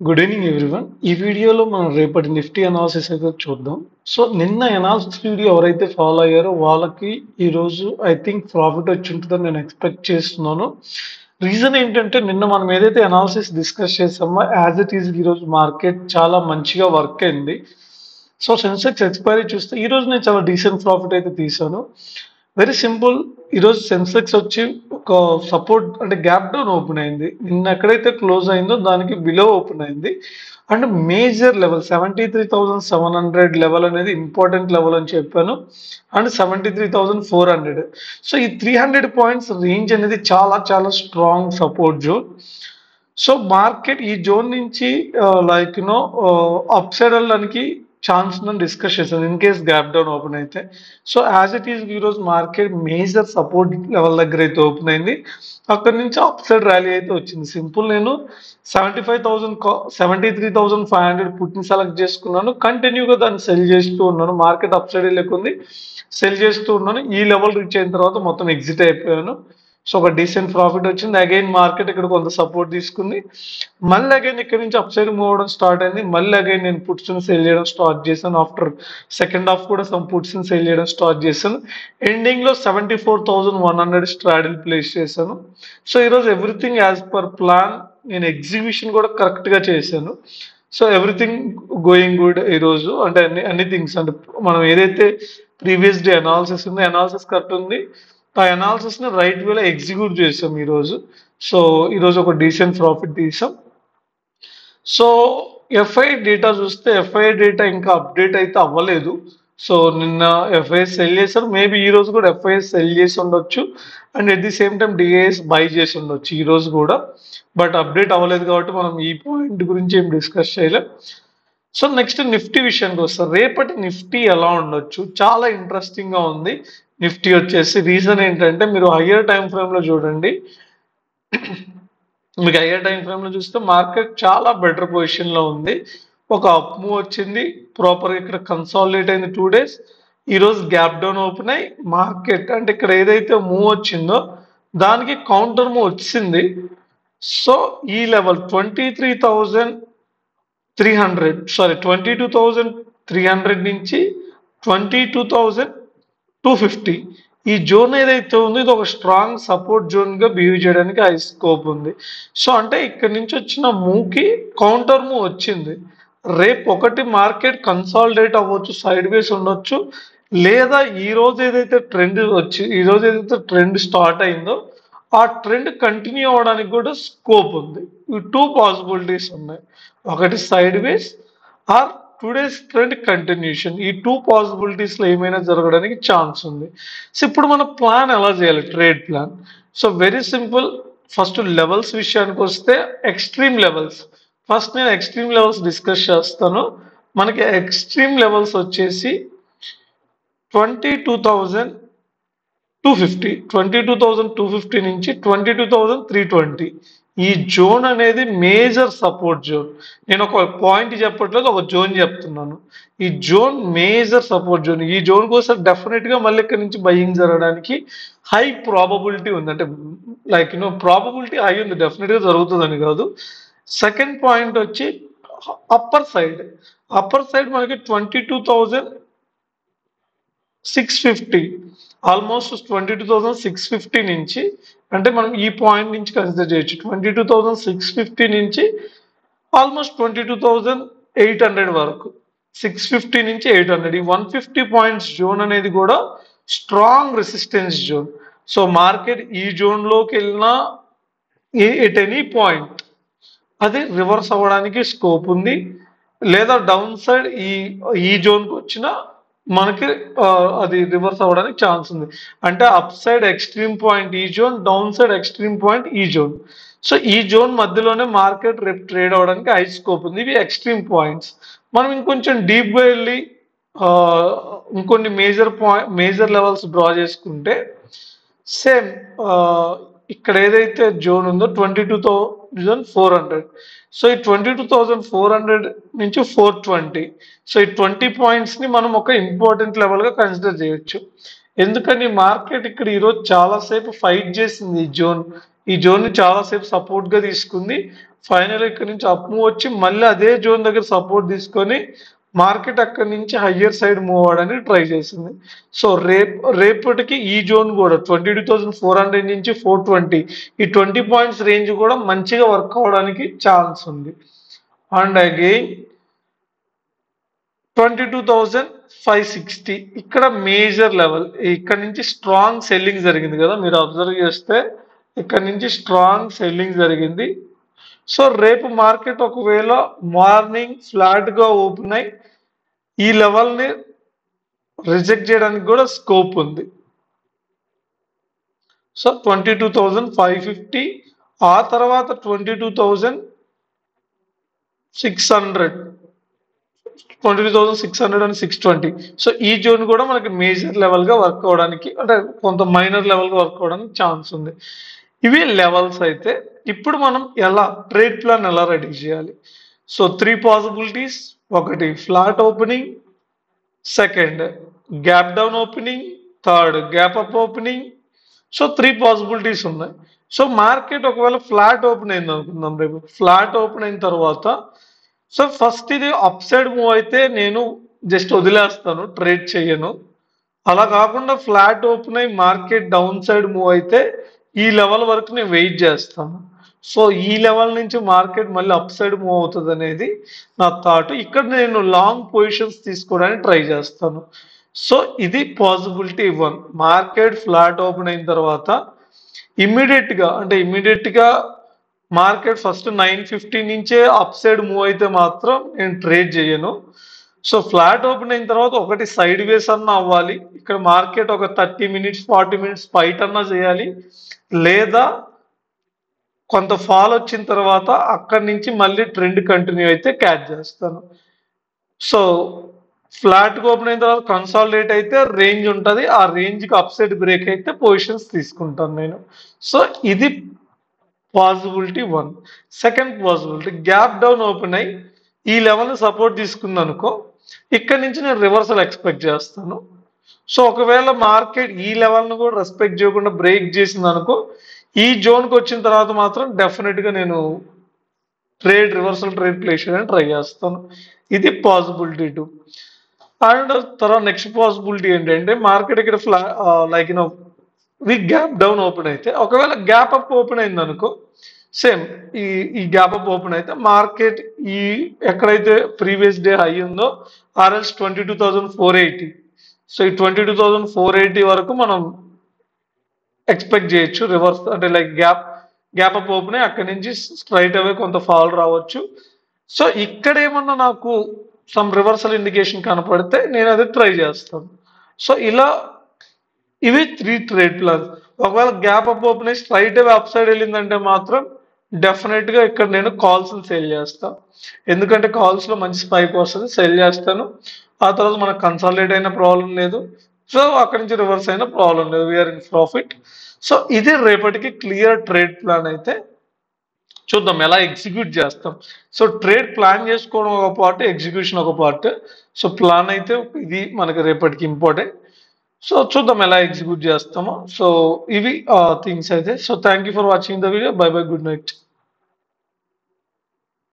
Good evening everyone. ఈ వీడియోలో మనం రేపటి నిఫ్టీ అనాలిసిస్ అయితే చూద్దాం. సో నిన్న అనాలిసిస్ వీడియో ఎవరైతే ఫాలో అయ్యారో వాళ్ళకి ఈరోజు ఐ థింక్ ప్రాఫిట్ వచ్చి ఉంటుందని నేను ఎక్స్పెక్ట్ చేస్తున్నాను. రీజన్ ఏంటంటే నిన్న మనం ఏదైతే అనాలిసిస్ డిస్కస్ చేసామో యాజ్ ఇట్ ఈస్ ఈరోజు మార్కెట్ చాలా మంచిగా వర్క్ అయింది. సో సెన్సెక్స్ ఎక్స్పైరీ చూస్తే ఈరోజు నేను చాలా డీసెంట్ ప్రాఫిట్ అయితే తీసాను. Very simple. ఈరోజు సెన్సెక్స్ వచ్చి ఒక సపోర్ట్ అంటే గ్యాప్ డౌన్ ఓపెన్ అయింది. నిన్న ఎక్కడైతే క్లోజ్ అయిందో దానికి బిలో ఓపెన్ అయింది. అండ్ మేజర్ లెవెల్ 73,700 లెవెల్ అనేది ఇంపార్టెంట్ లెవెల్ అని చెప్పాను. అండ్ 73,400. సో ఈ 300 పాయింట్స్ రేంజ్ అనేది చాలా చాలా strong support zone. So market ఈ జోన్ నుంచి లైక్ అప్ సైడ్ వెళ్ళడానికి ఛాన్స్ ఉందని డిస్కస్ చేశాను in case gap down open అయితే. సో యాజ్ ఇట్ ఈస్ ఈరోజు మార్కెట్ మేజర్ సపోర్ట్ లెవెల్ దగ్గర అయితే ఓపెన్ అయింది. అక్కడి నుంచి అప్ సైడ్ ర్యాలీ అయితే వచ్చింది. సింపుల్, నేను 73,500 పుట్ని సెలెక్ట్ చేసుకున్నాను. కంటిన్యూగా దాన్ని సెల్ చేస్తూ ఉన్నాను. మార్కెట్ అప్ సైడ్ వెళ్ళకుంది, సెల్ చేస్తూ ఉన్నాను. ఈ లెవెల్ రీచ్ అయిన తర్వాత మొత్తం ఎగ్జిట్ అయిపోయాను. సో ఒక డీసెంట్ ప్రాఫిట్ వచ్చింది. అగైన్ మార్కెట్ ఇక్కడ కొంత సపోర్ట్ తీసుకుంది. మళ్ళీ అగైన్ ఇక్కడ నుంచి అప్ సైడ్ మూవ్ అవడం స్టార్ట్ అయింది. మళ్ళీ అగైన్ నేను పుట్స్ సెల్ చేయడం స్టార్ట్ చేశాను. ఆఫ్టర్ సెకండ్ హాఫ్ కూడా సమ్ పుట్స్ సెల్ చేయడం స్టార్ట్ చేశాను. ఎండింగ్ లో 74,100 స్ట్రాడిల్ ప్లేస్ చేశాను. సో ఈరోజు ఎవ్రీథింగ్ యాజ్ పర్ ప్లాన్. నేను ఎగ్జిబిషన్ కూడా కరెక్ట్ గా చేశాను. సో ఎవ్రీథింగ్ గోయింగ్ గుడ్ ఈరోజు. అంటే అన్ని థింగ్స్ అంటే మనం ఏదైతే ప్రీవియస్ డే అనాలిసిస్ ఉందో అనాలిసిస్ కరెక్ట్ ఉంది. ఆ అనాలిసిస్ ని రైట్ వేలో ఎగ్జిక్యూట్ చేసాం ఈరోజు. సో ఈరోజు ఒక డీసెంట్ ప్రాఫిట్ తీసాం. సో ఎఫ్ఐ డేటా చూస్తే ఎఫ్ఐ డేటా ఇంకా అప్డేట్ అయితే అవ్వలేదు. సో నిన్న ఎఫ్ఐఎస్ సెల్ చేశారు. మేబీ ఈ రోజు కూడా ఎఫ్ఐఎస్ సెల్ చేసి ఉండొచ్చు. And at the same time DIIs by చేసి ఉండొచ్చు ఈ రోజు కూడా. బట్ అప్డేట్ అవ్వలేదు కాబట్టి మనం ఈ పాయింట్ గురించి ఏం డిస్కస్ చేయలేం. సో నెక్స్ట్ నిఫ్టీ విషయానికి వస్తారు. రేపటి నిఫ్టీ ఎలా ఉండొచ్చు, చాలా ఇంట్రెస్టింగ్ గా ఉంది. నిఫ్టీ వచ్చేసి రీజన్ ఏంటంటే మీరు హయ్యర్ టైం ఫ్రేమ్ లో చూడండి. మీకు హయ్యర్ టైం ఫ్రేమ్ లో చూస్తే మార్కెట్ చాలా బెటర్ పొజిషన్ లో ఉంది. ఒక అప్ మూవ్ వచ్చింది, ప్రాపర్ ఇక్కడ కన్సాలిడేట్ అయింది 2 days. ఈ రోజు గ్యాప్ డౌన్ ఓపెన్ అయ్యి మార్కెట్ అంటే ఇక్కడ ఏదైతే మూవ్ వచ్చిందో దానికి కౌంటర్ మూవ్ వచ్చింది. సో ఈ లెవెల్ 22,300 నుంచి 22,250 ఈ జోన్ ఏదైతే ఉందో ఇది ఒక స్ట్రాంగ్ సపోర్ట్ జోన్ గా బిహేవ్ చేయడానికి హై స్కోప్ ఉంది. సో అంటే ఇక్కడ నుంచి వచ్చిన మూవ్ కి కౌంటర్ మూవ్ వచ్చింది. రేపు ఒకటి మార్కెట్ కన్సాలిడేట్ అవ్వచ్చు, సైడ్ వేస్ ఉండొచ్చు, లేదా ఈ రోజు ఏదైతే ట్రెండ్ స్టార్ట్ అయిందో ఆ ట్రెండ్ కంటిన్యూ అవ్వడానికి కూడా స్కోప్ ఉంది. ఈ 2 పాసిబిలిటీస్ ఉన్నాయి. ఒకటి side ways or today's trend continuation. ఈ 2 పాసిబిలిటీస్ లో ఏమైనా జరగడానికి ఛాన్స్ ఉంది. సో ఇప్పుడు మన ప్లాన్ ఎలా చేయాలి, trade plan? So very simple. First levels విషయానికి వస్తే ఎక్స్ట్రీమ్ లెవెల్స్. ఫస్ట్ నేను ఎక్స్ట్రీమ్ లెవెల్స్ డిస్కస్ చేస్తాను. మనకి ఎక్స్ట్రీమ్ లెవెల్స్ వచ్చేసి 22,250 నుంచి 22,320. ఈ జోన్ అనేది మేజర్ సపోర్ట్ జోన్. నేను ఒక పాయింట్ చెప్పట్లేదు, ఒక జోన్ చెప్తున్నాను. ఈ జోన్ మేజర్ సపోర్ట్ జోన్. ఈ జోన్ కోసం డెఫినెట్ గా మళ్ళీ ఇక్కడ నుంచి బయింగ్ జరగడానికి హై ప్రాబబిలిటీ ఉంది. అంటే లైక్ ప్రాబబిలిటీ హై ఉంది, డెఫినెట్ గా జరుగుతుందని కాదు. సెకండ్ పాయింట్ వచ్చి అప్పర్ సైడ్ మనకి 22,650, ఆల్మోస్ట్ 22,650 నుంచి, అంటే మనం ఈ పాయింట్ నుంచి కన్సిడర్ చేయొచ్చు. 22,650 నుంచి ఆల్మోస్ట్ 22,800 వరకు. 650 నుంచి 800 ఈ 150 పాయింట్స్ జోన్ అనేది కూడా strong resistance zone. So market ఈ జోన్ లోకి వెళ్ళినా ఎట్ ఎనీ పాయింట్ అది రివర్స్ అవ్వడానికి స్కోప్ ఉంది, లేదా డౌన్ సైడ్ ఈ జోన్కి వచ్చినా మనకి అది రివర్స్ అవ్వడానికి ఛాన్స్ ఉంది. అంటే అప్ సైడ్ ఎక్స్ట్రీమ్ పాయింట్ ఈ zone, down side extreme point ఈ జోన్. సో ఈ జోన్ మధ్యలోనే మార్కెట్ రేపు ట్రేడ్ అవ్వడానికి హై స్కోప్ ఉంది. ఇవి ఎక్స్ట్రీమ్ పాయింట్స్. మనం ఇంకొంచెం డీప్ గా వెళ్ళి ఇంకొన్ని మేజర్ లెవెల్స్ డ్రా చేసుకుంటే సేమ్ ఇక్కడ ఏదైతే జోన్ ఉందో 22,400. సో ఈ 22,400 నుంచి 420. సో ఈ 20 పాయింట్స్ ని మనం ఒక ఇంపార్టెంట్ లెవెల్ గా కన్సిడర్ చేయొచ్చు. ఎందుకని మార్కెట్ ఇక్కడ ఈరోజు చాలాసేపు ఫైట్ చేసింది ఈ జోన్ ని చాలాసేపు సపోర్ట్ గా తీసుకుంది. ఫైనల్ ఇక్కడ నుంచి అప్ మూవ్ వచ్చి మళ్ళీ అదే జోన్ దగ్గర సపోర్ట్ తీసుకొని మార్కెట్ అక్కడి నుంచి హయ్యర్ సైడ్ మూవ్ అవడానికి ట్రై చేసింది. సో రేపటికి ఈ జోన్ కూడా 22,400 నుంచి 420 ఈ 20 పాయింట్స్ రేంజ్ కూడా మంచిగా వర్క్ అవడానికి ఛాన్స్ ఉంది. అండ్ అగైన్ 22,560 ఇక్కడ మేజర్ లెవెల్. ఇక్కడ నుంచి స్ట్రాంగ్ సెల్లింగ్ జరిగింది కదా, మీరు అబ్జర్వ్ చేస్తే ఇక్కడ నుంచి స్ట్రాంగ్ సెల్లింగ్ జరిగింది. సో రేపు మార్కెట్ ఒకవేళ మార్నింగ్ ఫ్లాట్ గా ఓపెన్ అయి ఈ లెవెల్ ని రిజెక్ట్ చేయడానికి కూడా స్కోప్ ఉంది. సో 22,550 ఆ తర్వాత 22,600 and 620. సో ఈ జోన్ కూడా మనకి మేజర్ లెవెల్ గా వర్క్ అవడానికి అంటే కొంత మైనర్ లెవెల్ గా వర్క్ అవడానికి ఛాన్స్ ఉంది. ఇవి లెవెల్స్ అయితే ఇప్పుడు మనం ఎలా ట్రేడ్ ప్లాన్ ఎలా రెడీ చేయాలి? So 3 possibilities. ఒకటి flat opening, second gap down opening, third gap up opening. So 3 possibilities ఉన్నాయి. సో మార్కెట్ ఒకవేళ ఫ్లాట్ ఓపెన్ అయింది అనుకుందాం, రేపు ఫ్లాట్ ఓపెన్ అయిన తర్వాత సో ఫస్ట్ ఇది అప్ సైడ్ మూవ్ అయితే నేను జస్ట్ వదిలేస్తాను, ట్రేడ్ చేయను. అలా కాకుండా ఫ్లాట్ ఓపెన్ అయి మార్కెట్ డౌన్ సైడ్ మూవ్ అయితే ఈ లెవెల్ వరకు నేను వెయిట్ చేస్తాను. సో ఈ లెవెల్ నుంచి మార్కెట్ మళ్ళీ అప్ సైడ్ మూవ్ అవుతుంది అనేది నా థాట్. ఇక్కడ నేను లాంగ్ పొజిషన్స్ తీసుకోవడానికి ట్రై చేస్తాను. సో ఇది పాసిబిలిటీ 1. మార్కెట్ ఫ్లాట్ ఓపెన్ అయిన తర్వాత ఇమ్మీడియట్ గా మార్కెట్ ఫస్ట్ 950 నుంచే అప్ సైడ్ మూవ్ అయితే మాత్రం నేను ట్రేడ్ చేయను. సో ఫ్లాట్ ఓపెన్ అయిన తర్వాత ఒకటి సైడ్ వేస్ అన్నా అవ్వాలి, ఇక్కడ మార్కెట్ ఒక 30 మినిట్స్ 40 మినిట్స్ ఫైట్ అన్నా చేయాలి, లేదా కొంత ఫాల్ వచ్చిన తర్వాత అక్కడి నుంచి మళ్ళీ ట్రెండ్ కంటిన్యూ అయితే క్యాచ్ చేస్తాను. సో ఫ్లాట్ ఓపెన్ అయిన తర్వాత కన్సాలిడేట్ అయితే రేంజ్ ఉంటుంది, ఆ రేంజ్కి అప్ సైడ్ బ్రేక్ అయితే పొజిషన్స్ తీసుకుంటాను నేను. సో ఇది possibility 1. Second possibility gap down open అయ్యి ఈ లెవెల్ సపోర్ట్ తీసుకుంది అనుకో, ఇక్కడ నుంచి నేను రివర్సల్ ఎక్స్పెక్ట్ చేస్తాను. సో ఒకవేళ మార్కెట్ ఈ లెవెల్ను కూడా రెస్పెక్ట్ చేయకుండా బ్రేక్ చేసింది అనుకో, ఈ జోన్కి వచ్చిన తర్వాత మాత్రం డెఫినెట్గా నేను రివర్సల్ ట్రేడ్ ప్లే చేయడానికి ట్రై చేస్తాను. ఇది పాసిబిలిటీ 2. అండ్ తర్వాత నెక్స్ట్ పాసిబిలిటీ ఏంటంటే మార్కెట్ ఇక్కడ లైక్ గ్యాప్ డౌన్ ఓపెన్ అయితే ఒకవేళ గ్యాప్ అప్ ఓపెన్ అయింది అనుకో, సేమ్ ఈ గ్యాప్ అప్ ఓపెన్ అయితే మార్కెట్ ఈ ఎక్కడైతే ప్రీవియస్ డే హై ఉందో ఆర్ఎల్స్ 22,480. సో ఈ 22,480 వరకు మనం ఎక్స్పెక్ట్ చేయొచ్చు రివర్స్, అంటే లైక్ గ్యాప్ అప్ ఓపెన్ అయ్యి అక్కడి నుంచి స్ట్రైట్ అవే కొంత ఫాల్ రావచ్చు. సో ఇక్కడ ఏమన్నా నాకు సమ్ రివర్సల్ ఇండికేషన్ కనపడితే నేను అది ట్రై చేస్తాను. సో ఇలా ఇవి 3 ట్రేడ్ ప్లాన్స్. ఒకవేళ గ్యాప్ అప్ ఓపెన్ అయ్యి స్ట్రైట్ అవే అప్ సైడ్ వెళ్ళిందంటే మాత్రం డెఫినెట్ గా ఇక్కడ నేను కాల్స్ సేల్ చేస్తాను, ఎందుకంటే కాల్స్ లో మంచి స్పైక్ వస్తుంది, సేల్ చేస్తాను. ఆ తర్వాత మనకు కన్సాలిడేట్ అయిన ప్రాబ్లం లేదు, సో అక్కడి నుంచి రివర్స్ అయిన ప్రాబ్లం లేదు, వీఆర్ ఇన్ ప్రాఫిట్. సో ఇది రేపటికి క్లియర్ ట్రేడ్ ప్లాన్. అయితే చూద్దాం ఎలా ఎగ్జిక్యూట్ చేస్తాం. సో ట్రేడ్ ప్లాన్ చేసుకోవడం ఒక పార్ట్, ఎగ్జిక్యూషన్ ఒక పార్ట్. సో ప్లాన్ అయితే ఇది మనకి రేపటికి ఇంపార్టెంట్. సో చూద్దాం ఎలా ఎగ్జిక్యూట్ చేస్తామో. సో ఇవి థింగ్స్ అయితే. So thank you for watching the video. By by, good night.